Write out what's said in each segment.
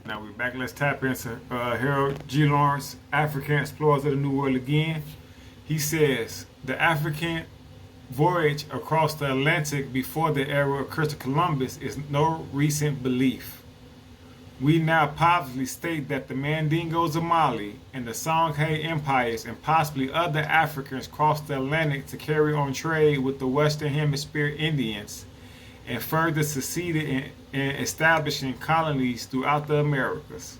Now we're back. Let's tap into Harold G. Lawrence, African Explorers of the New World again. He says the African voyage across the Atlantic before the era of Christopher Columbus is no recent belief. We now positively state that the Mandingos of Mali and the Songhai empires and possibly other Africans crossed the Atlantic to carry on trade with the Western Hemisphere Indians and further succeeded in establishing colonies throughout the Americas.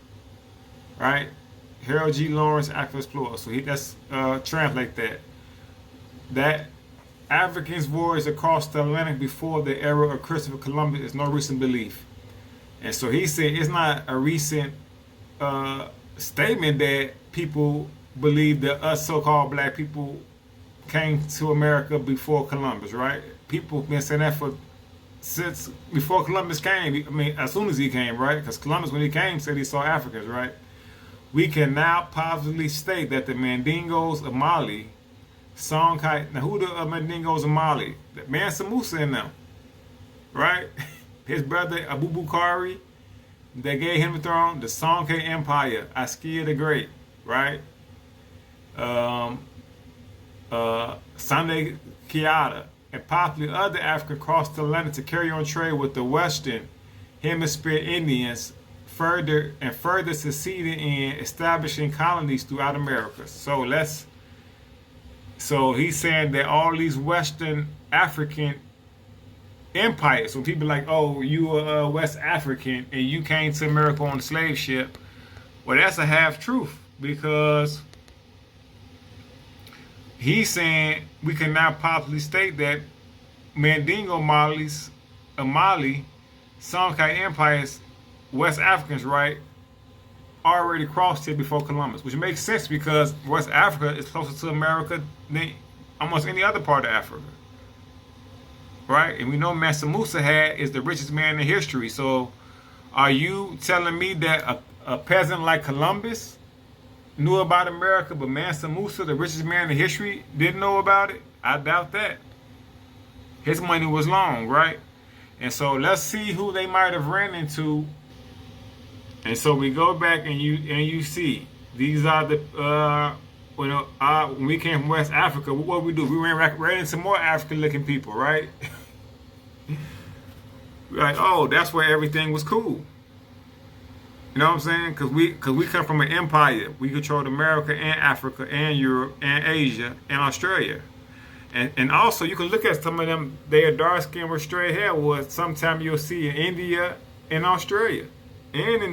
Right? Harold G. Lawrence, African Explorer. So let's translate that. That Africans voyaged across the Atlantic before the era of Christopher Columbus is no recent belief. And so he said it's not a recent statement that people believe that us so-called black people came to America before Columbus, right? People have been saying that for since before Columbus came. I mean, as soon as he came, right? Because Columbus, when he came, said he saw Africans, right? We can now positively state that the Mandingos of Mali, Songhai. Now, who the Mandingos of Mali? The Mansa Musa in them, right? His brother Abu Bukhari, they gave him the throne. The Songhai Empire, Askia the Great, right? Sunday Kiata, and possibly other Africans crossed the Atlantic to carry on trade with the Western Hemisphere Indians, further succeeded in establishing colonies throughout America. So he's saying that all these Western African empires, when people are like, oh, you are West African and you came to America on a slave ship, well, that's a half truth, because he's saying we can now possibly state that Mandingo Mali, Songhai empires, West Africans, right, already crossed here before Columbus, which makes sense because West Africa is closer to America than almost any other part of Africa, right? And we know Mansa Musa is the richest man in history. So are you telling me that a peasant like Columbus knew about America, but Mansa Musa, the richest man in history, didn't know about it? I doubt that. His money was long, right? And so let's see who they might have ran into. And so we go back and you see these are the when we came from West Africa, what we do? We ran into more African-looking people, right? We're like, oh, that's where everything was cool. You know what I'm saying? Because we come from an empire. We controlled America and Africa and Europe and Asia and Australia. And also, you can look at some of them, their dark skin with straight hair was sometime you'll see in India and Australia and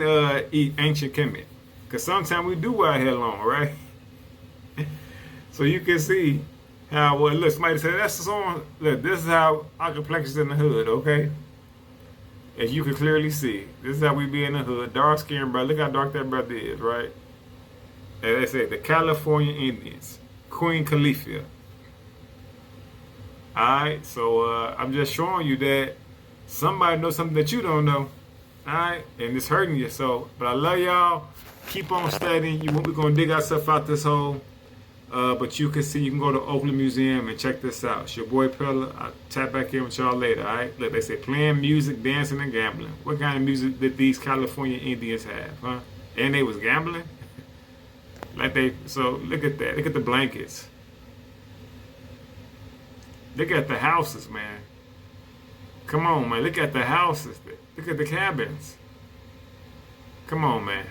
in ancient Kemet. Because sometimes we do wear hair long, right? So you can see how, well, look, somebody said, that's the song. Look, this is how our complexions in the hood, okay? As you can clearly see, this is how we be in the hood. Dark skinned brother. Look how dark that brother is, right? As they say, the California Indians, Queen Califia. Alright, so I'm just showing you that somebody knows something that you don't know. Alright, and it's hurting you. So, but I love y'all. Keep on studying. We're going to dig ourselves out this hole. But you can see, you can go to Oakland Museum and check this out. It's your boy Pella. I'll tap back in with y'all later, alright? Look, they say playing music, dancing, and gambling. What kind of music did these California Indians have, huh? And they was gambling? So look at that. Look at the blankets. Look at the houses, man. Come on, man. Look at the houses. Look at the cabins. Come on, man.